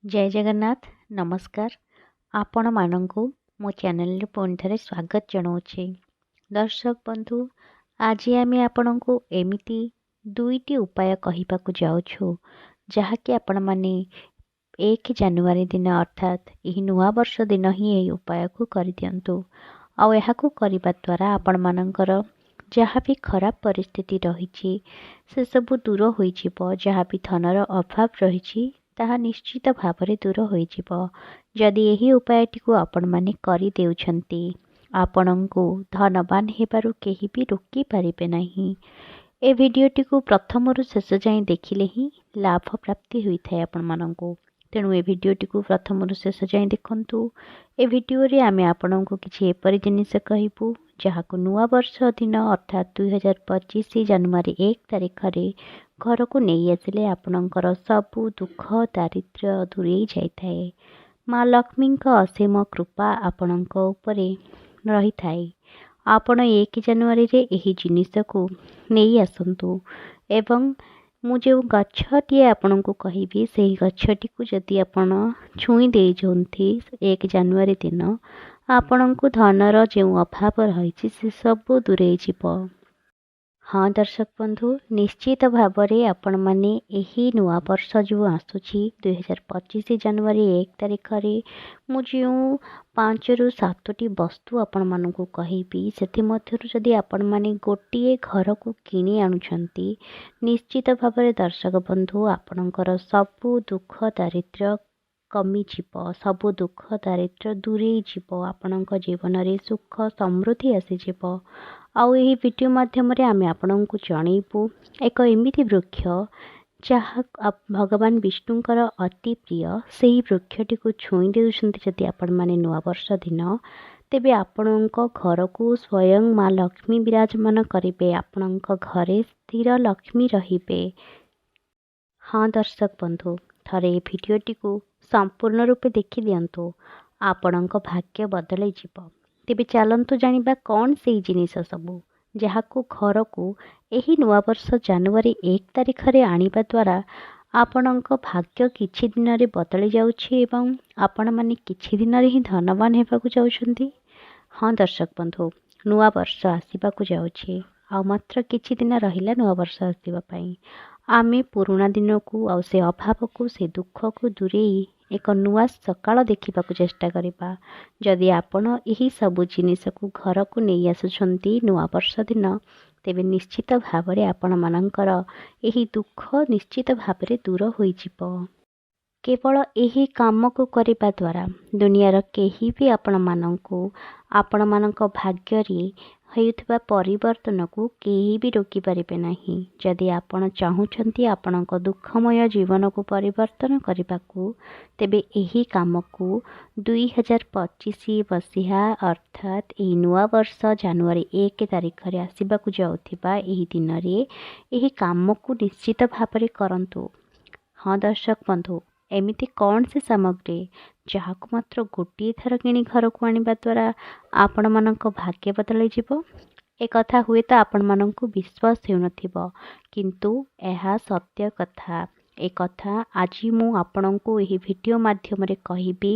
जय जगन्नाथ नमस्कार आपण मानंकु मो चैनल पुणी थे स्वागत जनाऊँगी। दर्शक बंधु आज आम आपंक एमती दुईटी उपाय कहवाक जाऊँ जहाँकि आपण मैंने 1 जनवरी दिन अर्थात यह नुआ वर्ष दिन ही यही उपाय को कर दिंतु आउ करने द्वारा आपण मानकर जहाँ भी खराब परिस्थिति रही से सबू दूर हो जहाँ भी धनर अभाव रही ताहा निश्चित भाव दूर हो जदि यही उपायटी को आपण मैंने करदेउछंती आपण को धनवान हेबारु केही भी रोकी पारिबे नहीं। ए भिडियोटी को प्रथम शेष जाए देखिले ही लाभ प्राप्ति होता है आपण मानंको। तेणु ए भिडियोटी को प्रथम शेष जाए देखंतु। ए भिडियो रे आमे आपण को किछि एपरि जिनिस कहबू जहाको नुआ वर्ष दिन अर्थात 2025 जनवरी 1 तारिख रे घर को नहीं आसिले आपणकर सबू दुख दारिद्र्य दूरेई जाइए। माँ लक्ष्मी असीम कृपा आपणक उपरे रही थाए। आपण 1 जनवरी रे एही जिनिस को नहीं आसंतु एवं मु जो गछटी आपण को कहबी से गछटी को जदि आपण छुई दे जोंथी 1 जनवरी दिन आपण को धनर जो अभाव रही से सब दूरे जीव। हाँ दर्शक बंधु निश्चित भाव में आपण मैंने यही नुआ वर्ष जो आसूची 2025 जनवरी 1 तारिख रे मु जो 5 ରୁ 7टी वस्तु आपण मानक कहबी से जदि आपण मैंने गोटे घर को किणी आणुछंती निश्चित भाव में दर्शक बंधु आपणकर सबू दुख दारिद्र्य कमी जीव सबू दुख दारिद्र्य दूरे जीव आपणक जीवन में सुख समृद्धि आसीजिव। आउ यही वीडियो माध्यम आम आपण को जनइबू एक एमिति वृक्ष जहाँ भगवान विष्णुंकर अति प्रिय से ही वृक्षटी को छुई देउछंती जदि आपण माने नुआ वर्ष दिन तेबे आपणक घर को स्वयं माँ लक्ष्मी विराजमान करिवे आपणक घरे स्थिर लक्ष्मी रहिबे। हाँ दर्शक बंधु थरे भिडियोटी को संपूर्ण रूपे देखि दियंतु आपणक भाग्य बदलै जीव। तेबे चलंतु जानिबा कौन से जिनिस सबू जहाको घर को यही नुआ वर्ष जनवरी 1 तारिख रे आनिबा द्वारा आपणक भाग्य किछि दिन रे बदली जाउछि एवं आपण माने किछि दिन रे ही धनवान हेबाकु जाउछंती। हाँ दर्शक बंधु नुआ वर्ष आसीबाकु जाउछि आ मात्र किछि दिन रहिला नुआ वर्ष आसीबा पई आमे पुराना दिन को आ से अभाव को से दुख को दूरेई एक नुआ सकाळ देखिबाकु चेष्टा करिबा। जदि आपण यही सबु जिनिस को घर को नहीं आसुछंती नुआ वर्ष दिन तेबे निश्चित भाव में आपण मानकर यही दुख निश्चित भाव में दूर होई जिवो। केवल यही काम को करिबा द्वारा दुनियार केही भी आपण मानंको आपण मानक भाग्य रे होयुथिबा परिवर्तन को केही भी रोकी पारिबे नहीं। जदि आपण चाहुछंती आपणक दुखमय जीवन को परिवर्तन करिबाकू तेबे यही काम को 2025 मसीहा अर्थात यही नुआ वर्ष जनवरी 1 तारिख रे आसीबाकू जाउथिबा यही दिन रे यही काम को निश्चित भाव में करंतु। हाँ दर्शक बंधु एमिति कौन से सामग्री जहाँ को मात्र गोटे थर किणी घर को आनिबा द्वारा आपण मानक भाग्य बदलै जीव। एक कथा हुए तो आपण मानक विश्वास हेउनथिबो किंतु एहा सत्य कथा। एक कथा आज मु आपण को यही वीडियो माध्यम रे कहबी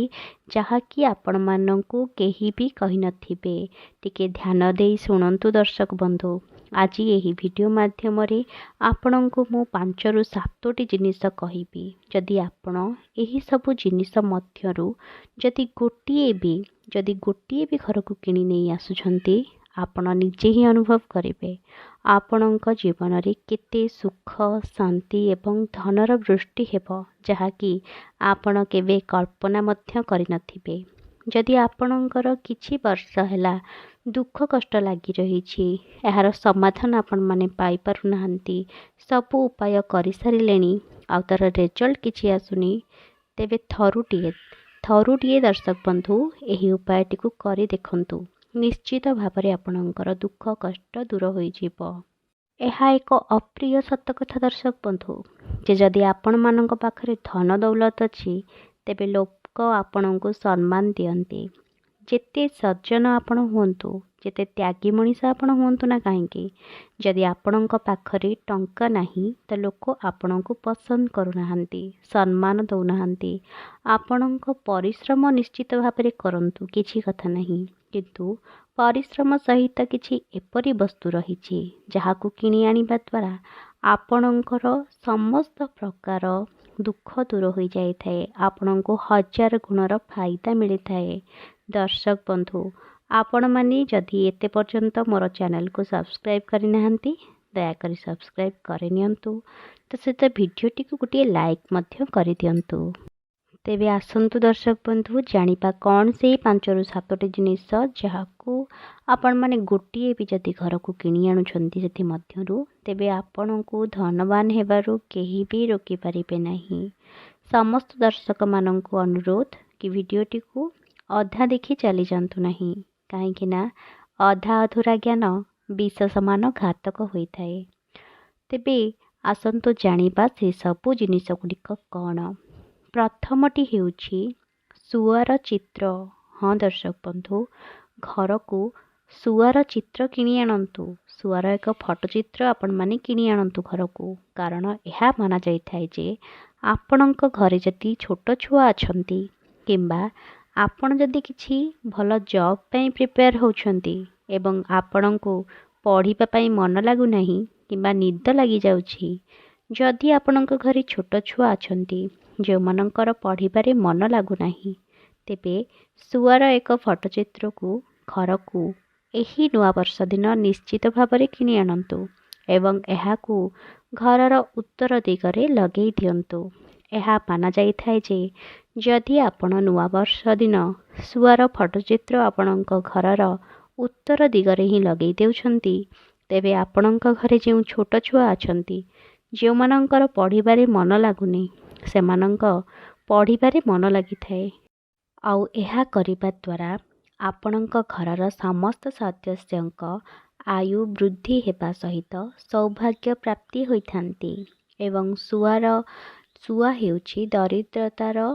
जहाँ कि आपण मानक केही भी कहि नथिबे। टिके ध्यान देई सुनंतु दर्शक बंधु आज यही वीडियो माध्यम रे आपण को मु 5 ରୁ 7टी जिनिस कहबी जदि आपण यही सबु जिनिस मध्यरु जदि गोटिए भी घर को किणी नहीं आसुछंती आपण निजे ही अनुभव करिवे आपणक जीवन रे केते सुख शांति एवं धनर वृष्टि हेबो जहा कि आपण केबे कल्पना मध्य करि नथिबे। जदि आपणकर किछि वर्ष हैला दुख कष्ट लगी रही यार समाधान आपण माने पाई पारु नाहंती सबु उपाय करि सारिलेनी आ तार रिजल्ट किछि आसुनी तेबे थरुटिए दर्शक बंधु यही उपायटी को करि देखंतु निश्चित भाव में आपणकर दुख कष्ट दूर होई जीवो। एहा एक अप्रिय सत्य कथा दर्शक बंधु जे जदि आपण मानक पाखरे धन दौलत अछि तेबे लोक आपण को सम्मान दियंती। जेते सज्जन आपण हुंतु ଯେତେ ତ୍ୟାଗୀ ମଣିଷ ଆପଣ ହୁଅନ୍ତୁ ନା କାହିଁକି, ଯଦି ଆପଣଙ୍କ ପାଖରେ ଟଙ୍କା ନାହିଁ ତ ଲୋକ ଆପଣଙ୍କୁ ପସନ୍ଦ କରୁନାହାନ୍ତି, ସମ୍ମାନ ଦେଉନାହାନ୍ତି। ଆପଣଙ୍କ ପରିଶ୍ରମ ନିଶ୍ଚିତ ଭାବରେ କରନ୍ତୁ, କିଛି କଥା ନାହିଁ, କିନ୍ତୁ ପରିଶ୍ରମ ସହିତ କିଛି ଏପରି ବସ୍ତୁ ରହିଛି ଯାହାକୁ କିଣି ଆଣିବା ଦ୍ୱାରା ଆପଣଙ୍କର ସମସ୍ତ ପ୍ରକାର ଦୁଃଖ ଦୂର ହୋଇଯାଇଥାଏ, ଆପଣଙ୍କୁ 1000 ଗୁଣର ଫାଇଦା ମିଳିଥାଏ। ଦର୍ଶକ ବନ୍ଧୁ, ଆପଣମାନେ ଯଦି ଏତେ ପର୍ଯ୍ୟନ୍ତ ମୋର ଚ୍ୟାନେଲକୁ ସବସ୍କ୍ରାଇବ୍ କରିନାହାନ୍ତି ଦୟାକରି ସବସ୍କ୍ରାଇବ୍ କରିନିଅନ୍ତୁ। ତା ସହିତ ଭିଡ଼ିଓଟିକୁ ଗୋଟିଏ ଲାଇକ୍ ମଧ୍ୟ କରିଦିଅନ୍ତୁ। ତେବେ ଆସନ୍ତୁ ଦର୍ଶକ ବନ୍ଧୁ, ଜାଣିବା କ'ଣ ସେଇ 5ରୁ 7ଟି ଜିନିଷ ଯାହାକୁ ଆପଣମାନେ ଗୋଟିଏ ବି ଯଦି ଘରକୁ କିଣି ଆଣୁଛନ୍ତି ସେଥିମଧ୍ୟରୁ, ତେବେ ଆପଣଙ୍କୁ ଧନବାନ ହେବାରୁ କେହି ବି ରୋକିପାରିବେ ନାହିଁ। ସମସ୍ତ ଦର୍ଶକମାନଙ୍କୁ ଅନୁରୋଧ କି ଭିଡ଼ିଓଟିକୁ ଅଧା ଦେଖି ଚାଲିଯାଆନ୍ତୁ ନାହିଁ, କାହିଁକି ନା ଅଧା ଅଧୁରା ଜ୍ଞାନ ବିଷ ସମାନ ଘାତକ ହୋଇଥାଏ। ତେବେ ଆସନ୍ତୁ ଜାଣିବା ସେସବୁ ଜିନିଷ ଗୁଡ଼ିକ କ'ଣ। ପ୍ରଥମଟି ହେଉଛି ଶୁଆର ଚିତ୍ର। ହଁ ଦର୍ଶକ ବନ୍ଧୁ, ଘରକୁ ଶୁଆର ଚିତ୍ର କିଣି ଆଣନ୍ତୁ। ଶୁଆର ଏକ ଫଟୋ ଚିତ୍ର ଆପଣମାନେ କିଣି ଆଣନ୍ତୁ ଘରକୁ, କାରଣ ଏହା ମାନାଯାଇଥାଏ ଯେ ଆପଣଙ୍କ ଘରେ ଯଦି ଛୋଟ ଛୁଆ ଅଛନ୍ତି କିମ୍ବା ଆପଣ ଯଦି କିଛି ଭଲ ଜବ୍ ପାଇଁ ପ୍ରିପେୟାର ହେଉଛନ୍ତି ଏବଂ ଆପଣଙ୍କୁ ପଢ଼ିବା ପାଇଁ ମନ ଲାଗୁନାହିଁ କିମ୍ବା ନିଦ ଲାଗିଯାଉଛି, ଯଦି ଆପଣଙ୍କ ଘରେ ଛୋଟ ଛୁଆ ଅଛନ୍ତି ଯେଉଁମାନଙ୍କର ପଢ଼ିବାରେ ମନ ଲାଗୁନାହିଁ, ତେବେ ଶୁଆର ଏକ ଫଟୋ ଚିତ୍ରକୁ ଘରକୁ ଏହି ନୂଆବର୍ଷ ଦିନ ନିଶ୍ଚିତ ଭାବରେ କିଣି ଆଣନ୍ତୁ ଏବଂ ଏହାକୁ ଘରର ଉତ୍ତର ଦିଗରେ ଲଗେଇ ଦିଅନ୍ତୁ। ଏହା ମାନାଯାଇଥାଏ ଯେ ଯଦି ଆପଣ ନୂଆବର୍ଷ ଦିନ ଶୁଆର ଫଟୋ ଚିତ୍ର ଆପଣଙ୍କ ଘରର ଉତ୍ତର ଦିଗରେ ହିଁ ଲଗେଇ ଦେଉଛନ୍ତି, ତେବେ ଆପଣଙ୍କ ଘରେ ଯେଉଁ ଛୋଟ ଛୁଆ ଅଛନ୍ତି ଯେଉଁମାନଙ୍କର ପଢ଼ିବାରେ ମନ ଲାଗୁନି, ସେମାନଙ୍କ ପଢ଼ିବାରେ ମନ ଲାଗିଥାଏ। ଆଉ ଏହା କରିବା ଦ୍ୱାରା ଆପଣଙ୍କ ଘରର ସମସ୍ତ ସଦସ୍ୟଙ୍କ ଆୟୁ ବୃଦ୍ଧି ହେବା ସହିତ ସୌଭାଗ୍ୟ ପ୍ରାପ୍ତି ହୋଇଥାନ୍ତି। ଏବଂ ଶୁଆ ହେଉଛି ଦରିଦ୍ରତାର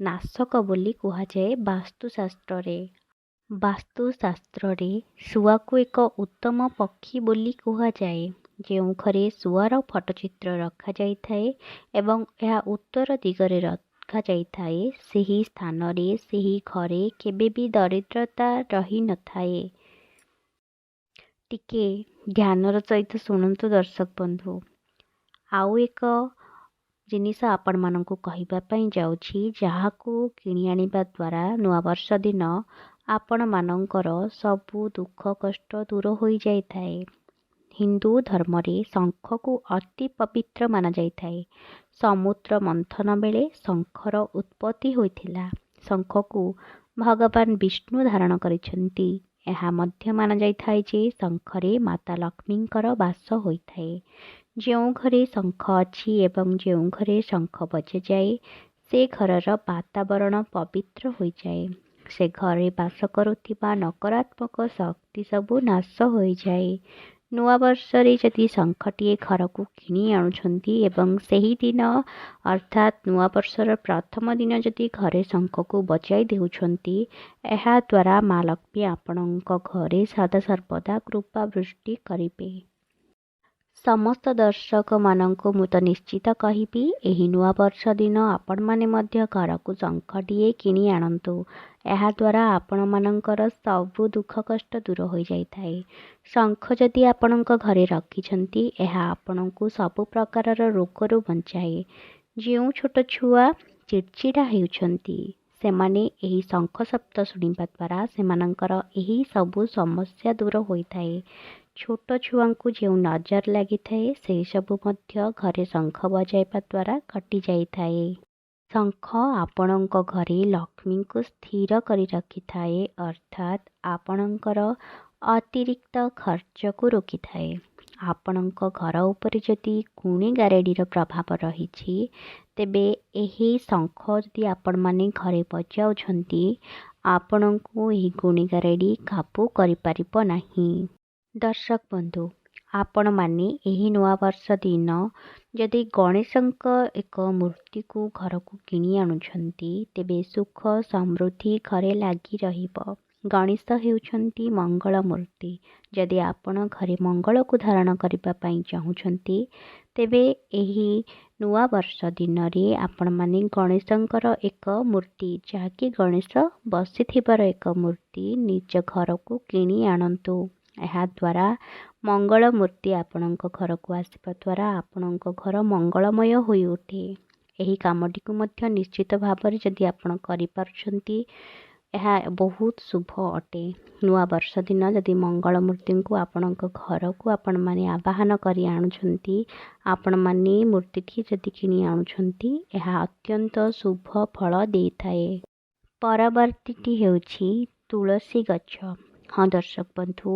ନାଶକ ବୋଲି କୁହାଯାଏ ବାସ୍ତୁଶାସ୍ତ୍ରରେ। ବାସ୍ତୁଶାସ୍ତ୍ରରେ ଶୁଆକୁ ଏକ ଉତ୍ତମ ପକ୍ଷୀ ବୋଲି କୁହାଯାଏ। ଯେଉଁ ଘରେ ଶୁଆର ଫଟୋଚିତ୍ର ରଖାଯାଇଥାଏ ଏବଂ ଏହା ଉତ୍ତର ଦିଗରେ ରଖାଯାଇଥାଏ, ସେହି ସ୍ଥାନରେ ସେହି ଘରେ କେବେ ବି ଦରିଦ୍ରତା ରହିନଥାଏ। ଟିକେ ଧ୍ୟାନର ସହିତ ଶୁଣନ୍ତୁ ଦର୍ଶକ ବନ୍ଧୁ। ଆଉ ଏକ ଜିନିଷ ଆପଣମାନଙ୍କୁ କହିବା ପାଇଁ ଯାଉଛି, ଯାହାକୁ କିଣି ଆଣିବା ଦ୍ୱାରା ନୂଆବର୍ଷ ଦିନ ଆପଣମାନଙ୍କର ସବୁ ଦୁଃଖ କଷ୍ଟ ଦୂର ହୋଇଯାଇଥାଏ। ହିନ୍ଦୁ ଧର୍ମରେ ଶଙ୍ଖକୁ ଅତି ପବିତ୍ର ମାନାଯାଇଥାଏ। ସମୁଦ୍ର ମନ୍ଥନ ବେଳେ ଶଙ୍ଖର ଉତ୍ପତ୍ତି ହୋଇଥିଲା। ଶଙ୍ଖକୁ ଭଗବାନ ବିଷ୍ଣୁ ଧାରଣ କରିଛନ୍ତି। ଏହା ମଧ୍ୟ ମାନାଯାଇଥାଏ ଯେ ଶଙ୍ଖରେ ମାତା ଲକ୍ଷ୍ମୀଙ୍କର ବାସ ହୋଇଥାଏ। ଯେଉଁ ଘରେ ଶଙ୍ଖ ଅଛି ଏବଂ ଯେଉଁ ଘରେ ଶଙ୍ଖ ବଜାଯାଏ, ସେ ଘରର ବାତାବରଣ ପବିତ୍ର ହୋଇଯାଏ। ସେ ଘରେ ବାସ କରୁଥିବା ନକାରାତ୍ମକ ଶକ୍ତି ସବୁ ନାଶ ହୋଇଯାଏ। ନୂଆବର୍ଷରେ ଯଦି ଶଙ୍ଖଟିଏ ଘରକୁ କିଣି ଆଣୁଛନ୍ତି ଏବଂ ସେହି ଦିନ ଅର୍ଥାତ୍ ନୂଆବର୍ଷର ପ୍ରଥମ ଦିନ ଯଦି ଘରେ ଶଙ୍ଖକୁ ବଜାଇ ଦେଉଛନ୍ତି, ଏହା ଦ୍ୱାରା ମା ଲକ୍ଷ୍ମୀ ଆପଣଙ୍କ ଘରେ ସଦାସର୍ବଦା କୃପା ବୃଷ୍ଟି କରିବେ। ସମସ୍ତ ଦର୍ଶକମାନଙ୍କୁ ମୁଁ ତ ନିଶ୍ଚିତ କହିବି, ଏହି ନୂଆବର୍ଷ ଦିନ ଆପଣମାନେ ମଧ୍ୟ ଘରକୁ ଶଙ୍ଖଟିଏ କିଣି ଆଣନ୍ତୁ। ଏହାଦ୍ୱାରା ଆପଣମାନଙ୍କର ସବୁ ଦୁଃଖ କଷ୍ଟ ଦୂର ହୋଇଯାଇଥାଏ। ଶଙ୍ଖ ଯଦି ଆପଣଙ୍କ ଘରେ ରଖିଛନ୍ତି, ଏହା ଆପଣଙ୍କୁ ସବୁ ପ୍ରକାରର ରୋଗରୁ ବଞ୍ଚାଏ। ଯେଉଁ ଛୋଟ ଛୁଆ ଚିଡ଼ଚିଡ଼ା ହେଉଛନ୍ତି, ସେମାନେ ଏହି ଶଙ୍ଖ ଶବ୍ଦ ଶୁଣିବା ଦ୍ୱାରା ସେମାନଙ୍କର ଏହି ସବୁ ସମସ୍ୟା ଦୂର ହୋଇଥାଏ। ଛୋଟ ଛୁଆଙ୍କୁ ଯେଉଁ ନଜର ଲାଗିଥାଏ, ସେସବୁ ମଧ୍ୟ ଘରେ ଶଙ୍ଖ ବଜାଇବା ଦ୍ୱାରା କଟିଯାଇଥାଏ। ଶଙ୍ଖ ଆପଣଙ୍କ ଘରେ ଲକ୍ଷ୍ମୀଙ୍କୁ ସ୍ଥିର କରି ରଖିଥାଏ, ଅର୍ଥାତ୍ ଆପଣଙ୍କର ଅତିରିକ୍ତ ଖର୍ଚ୍ଚକୁ ରୋକିଥାଏ। ଆପଣଙ୍କ ଘର ଉପରେ ଯଦି ଗୁଣି ଗାରେଡ଼ିର ପ୍ରଭାବ ରହିଛି, ତେବେ ଏହି ଶଙ୍ଖ ଯଦି ଆପଣମାନେ ଘରେ ବଜାଉଛନ୍ତି, ଆପଣଙ୍କୁ ଏହି ଗୁଣି ଗାରେଡ଼ି କାବୁ କରିପାରିବ ନାହିଁ। ଦର୍ଶକ ବନ୍ଧୁ, ଆପଣମାନେ ଏହି ନୂଆବର୍ଷ ଦିନ ଯଦି ଗଣେଶଙ୍କ ଏକ ମୂର୍ତ୍ତିକୁ ଘରକୁ କିଣି ଆଣୁଛନ୍ତି, ତେବେ ସୁଖ ସମୃଦ୍ଧି ଘରେ ଲାଗି ରହିବ। ଗଣେଶ ହେଉଛନ୍ତି ମଙ୍ଗଳ ମୂର୍ତ୍ତି। ଯଦି ଆପଣ ଘରେ ମଙ୍ଗଳକୁ ଧାରଣ କରିବା ପାଇଁ ଚାହୁଁଛନ୍ତି, ତେବେ ଏହି ନୂଆ ବର୍ଷ ଦିନରେ ଆପଣମାନେ ଗଣେଶଙ୍କର ଏକ ମୂର୍ତ୍ତି, ଯାହାକି ଗଣେଶ ବସିଥିବାର ଏକ ମୂର୍ତ୍ତି ନିଜ ଘରକୁ କିଣି ଆଣନ୍ତୁ। ଏହାଦ୍ୱାରା ମଙ୍ଗଳ ମୂର୍ତ୍ତି ଆପଣଙ୍କ ଘରକୁ ଆସିବା ଦ୍ୱାରା ଆପଣଙ୍କ ଘର ମଙ୍ଗଳମୟ ହୋଇ ଉଠେ। ଏହି କାମଟିକୁ ମଧ୍ୟ ନିଶ୍ଚିତ ଭାବରେ ଯଦି ଆପଣ କରିପାରୁଛନ୍ତି, ଏହା ବହୁତ ଶୁଭ ଅଟେ। ନୂଆ ବର୍ଷ ଦିନ ଯଦି ମଙ୍ଗଳ ମୂର୍ତ୍ତିଙ୍କୁ ଆପଣଙ୍କ ଘରକୁ ଆପଣମାନେ ଆବାହନ କରି ଆଣୁଛନ୍ତି, ଆପଣମାନେ ମୂର୍ତ୍ତିଟି ଯଦି କିଣି ଆଣୁଛନ୍ତି, ଏହା ଅତ୍ୟନ୍ତ ଶୁଭ ଫଳ ଦେଇଥାଏ। ପରବର୍ତ୍ତୀଟି ହେଉଛି ତୁଳସୀ ଗଛ। ହଁ ଦର୍ଶକ ବନ୍ଧୁ,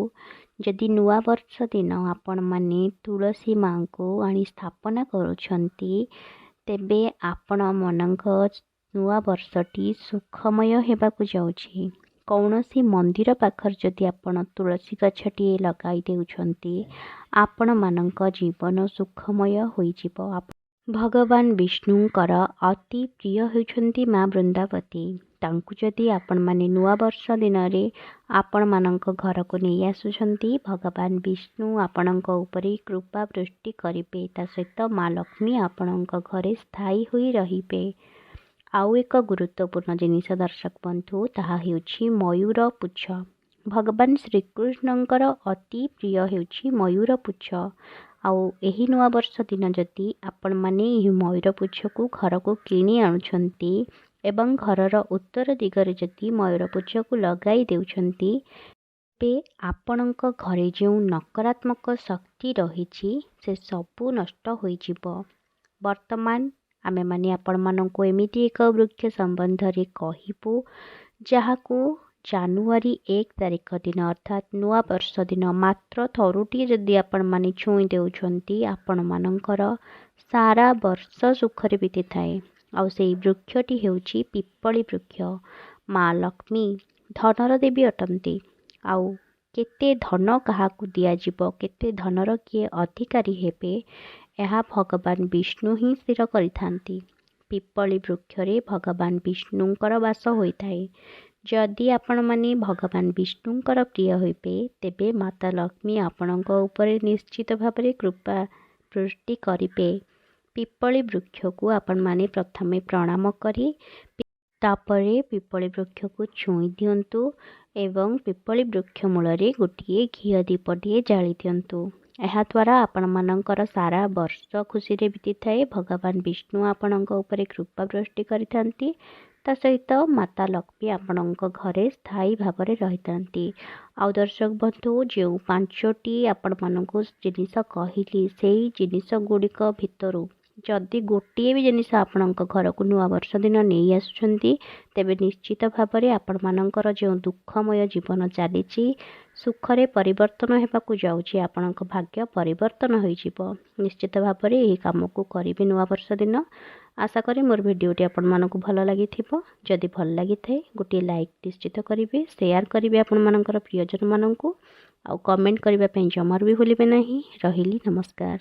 ଯଦି ନୂଆ ବର୍ଷ ଦିନ ଆପଣମାନେ ତୁଳସୀ ମାଙ୍କୁ ଆଣି ସ୍ଥାପନା କରୁଛନ୍ତି, ତେବେ ଆପଣମାନଙ୍କ ନୂଆ ବର୍ଷଟି ସୁଖମୟ ହେବାକୁ ଯାଉଛି। କୌଣସି ମନ୍ଦିର ପାଖରେ ଯଦି ଆପଣ ତୁଳସୀ ଗଛଟିଏ ଲଗାଇ ଦେଉଛନ୍ତି, ଆପଣମାନଙ୍କ ଜୀବନ ସୁଖମୟ ହୋଇଯିବ। ଭଗବାନ ବିଷ୍ଣୁଙ୍କର ଅତି ପ୍ରିୟ ହେଉଛନ୍ତି ମା ବୃନ୍ଦାବତୀ। ତାଙ୍କୁ ଯଦି ଆପଣମାନେ ନୂଆ ବର୍ଷ ଦିନରେ ଆପଣମାନଙ୍କ ଘରକୁ ନେଇ ଆସୁଛନ୍ତି, ଭଗବାନ ବିଷ୍ଣୁ ଆପଣଙ୍କ ଉପରେ କୃପା ବୃଷ୍ଟି କରିବେ। ତା ସହିତ ମା ଲକ୍ଷ୍ମୀ ଆପଣଙ୍କ ଘରେ ସ୍ଥାୟୀ ହୋଇ ରହିବେ। ଆଉ ଏକ ଗୁରୁତ୍ୱପୂର୍ଣ୍ଣ ଜିନିଷ ଦର୍ଶକ ବନ୍ଧୁ, ତାହା ହେଉଛି ମୟୂର ପୁଚ୍ଛ। ଭଗବାନ ଶ୍ରୀକୃଷ୍ଣଙ୍କର ଅତି ପ୍ରିୟ ହେଉଛି ମୟୂର ପୁଚ୍ଛ। ଆଉ ଏହି ନୂଆ ବର୍ଷ ଦିନ ଯଦି ଆପଣମାନେ ଏହି ମୟୂର ପୁଚ୍ଛକୁ ଘରକୁ କିଣି ଆଣୁଛନ୍ତି ଏବଂ ଘରର ଉତ୍ତର ଦିଗରେ ଯଦି ମୟୂର ପୁଚ୍ଛକୁ ଲଗାଇ ଦେଉଛନ୍ତି, ତେବେ ଆପଣଙ୍କ ଘରେ ଯେଉଁ ନକାରାତ୍ମକ ଶକ୍ତି ରହିଛି, ସେ ସବୁ ନଷ୍ଟ ହୋଇଯିବ। ବର୍ତ୍ତମାନ ଆମେମାନେ ଆପଣମାନଙ୍କୁ ଏମିତି ଏକ ବୃକ୍ଷ ସମ୍ବନ୍ଧରେ କହିବୁ, ଯାହାକୁ ଜାନୁଆରୀ 1 ତାରିଖ ଦିନ ଅର୍ଥାତ୍ ନୂଆ ବର୍ଷ ଦିନ ମାତ୍ର ଥରୁଟିଏ ଯଦି ଆପଣମାନେ ଛୁଇଁ ଦେଉଛନ୍ତି, ଆପଣମାନଙ୍କର ସାରା ବର୍ଷ ସୁଖରେ ବିତିଥାଏ। ଆଉ ସେଇ ବୃକ୍ଷଟି ହେଉଛି ପିପଳି ବୃକ୍ଷ। ମା ଲକ୍ଷ୍ମୀ ଧନର ଦେବୀ ଅଟନ୍ତି। ଆଉ କେତେ ଧନ କାହାକୁ ଦିଆଯିବ, କେତେ ଧନର କିଏ ଅଧିକାରୀ ହେବେ, ଏହା ଭଗବାନ ବିଷ୍ଣୁ ହିଁ ସ୍ଥିର କରିଥାନ୍ତି। ପିପଳି ବୃକ୍ଷରେ ଭଗବାନ ବିଷ୍ଣୁଙ୍କର ବାସ ହୋଇଥାଏ। ଯଦି ଆପଣମାନେ ଭଗବାନ ବିଷ୍ଣୁଙ୍କର ପ୍ରିୟ ହେବେ, ତେବେ ମାତା ଲକ୍ଷ୍ମୀ ଆପଣଙ୍କ ଉପରେ ନିଶ୍ଚିତ ଭାବରେ କୃପା ବୃଷ୍ଟି କରିବେ। ପିପଳି ବୃକ୍ଷକୁ ଆପଣମାନେ ପ୍ରଥମେ ପ୍ରଣାମ କରି ତାପରେ ପିପଳି ବୃକ୍ଷକୁ ଛୁଇଁ ଦିଅନ୍ତୁ ଏବଂ ପିପଳି ବୃକ୍ଷ ମୂଳରେ ଗୋଟିଏ ଘିଅ ଦୀପଟିଏ ଜାଳି ଦିଅନ୍ତୁ। ଏହାଦ୍ୱାରା ଆପଣମାନଙ୍କର ସାରା ବର୍ଷ ଖୁସିରେ ବିତିଥାଏ। ଭଗବାନ ବିଷ୍ଣୁ ଆପଣଙ୍କ ଉପରେ କୃପା ବୃଷ୍ଟି କରିଥାନ୍ତି। ତା ସହିତ ମାତା ଲକ୍ଷ୍ମୀ ଆପଣଙ୍କ ଘରେ ସ୍ଥାୟୀ ଭାବରେ ରହିଥାନ୍ତି। ଆଉ ଦର୍ଶକ ବନ୍ଧୁ, ଯେଉଁ 5ଟି ଆପଣମାନଙ୍କୁ ଜିନିଷ କହିଲି, ସେଇ ଜିନିଷ ଗୁଡ଼ିକ ଭିତରୁ ଯଦି ଗୋଟିଏ ବି ଜିନିଷ ଆପଣଙ୍କ ଘରକୁ ନୂଆ ବର୍ଷ ଦିନ ନେଇ ଆସୁଛନ୍ତି, ତେବେ ନିଶ୍ଚିତ ଭାବରେ ଆପଣମାନଙ୍କର ଯେଉଁ ଦୁଃଖମୟ ଜୀବନ ଚାଲିଛି, ସୁଖରେ ପରିବର୍ତ୍ତନ ହେବାକୁ ଯାଉଛି। ଆପଣଙ୍କ ଭାଗ୍ୟ ପରିବର୍ତ୍ତନ ହୋଇଯିବ। ନିଶ୍ଚିତ ଭାବରେ ଏହି କାମକୁ କରିବେ ନୂଆ ବର୍ଷ ଦିନ। ଆଶା କରେ ମୋର ଭିଡ଼ିଓଟି ଆପଣମାନଙ୍କୁ ଭଲ ଲାଗିଥିବ। ଯଦି ଭଲ ଲାଗିଥାଏ, ଗୋଟିଏ ଲାଇକ୍ ନିଶ୍ଚିତ କରିବେ, ସେୟାର କରିବେ ଆପଣମାନଙ୍କର ପ୍ରିୟଜନମାନଙ୍କୁ, ଆଉ କମେଣ୍ଟ କରିବା ପାଇଁ ଜମାରୁ ବି ଭୁଲିବେ ନାହିଁ। ରହିଲି, ନମସ୍କାର।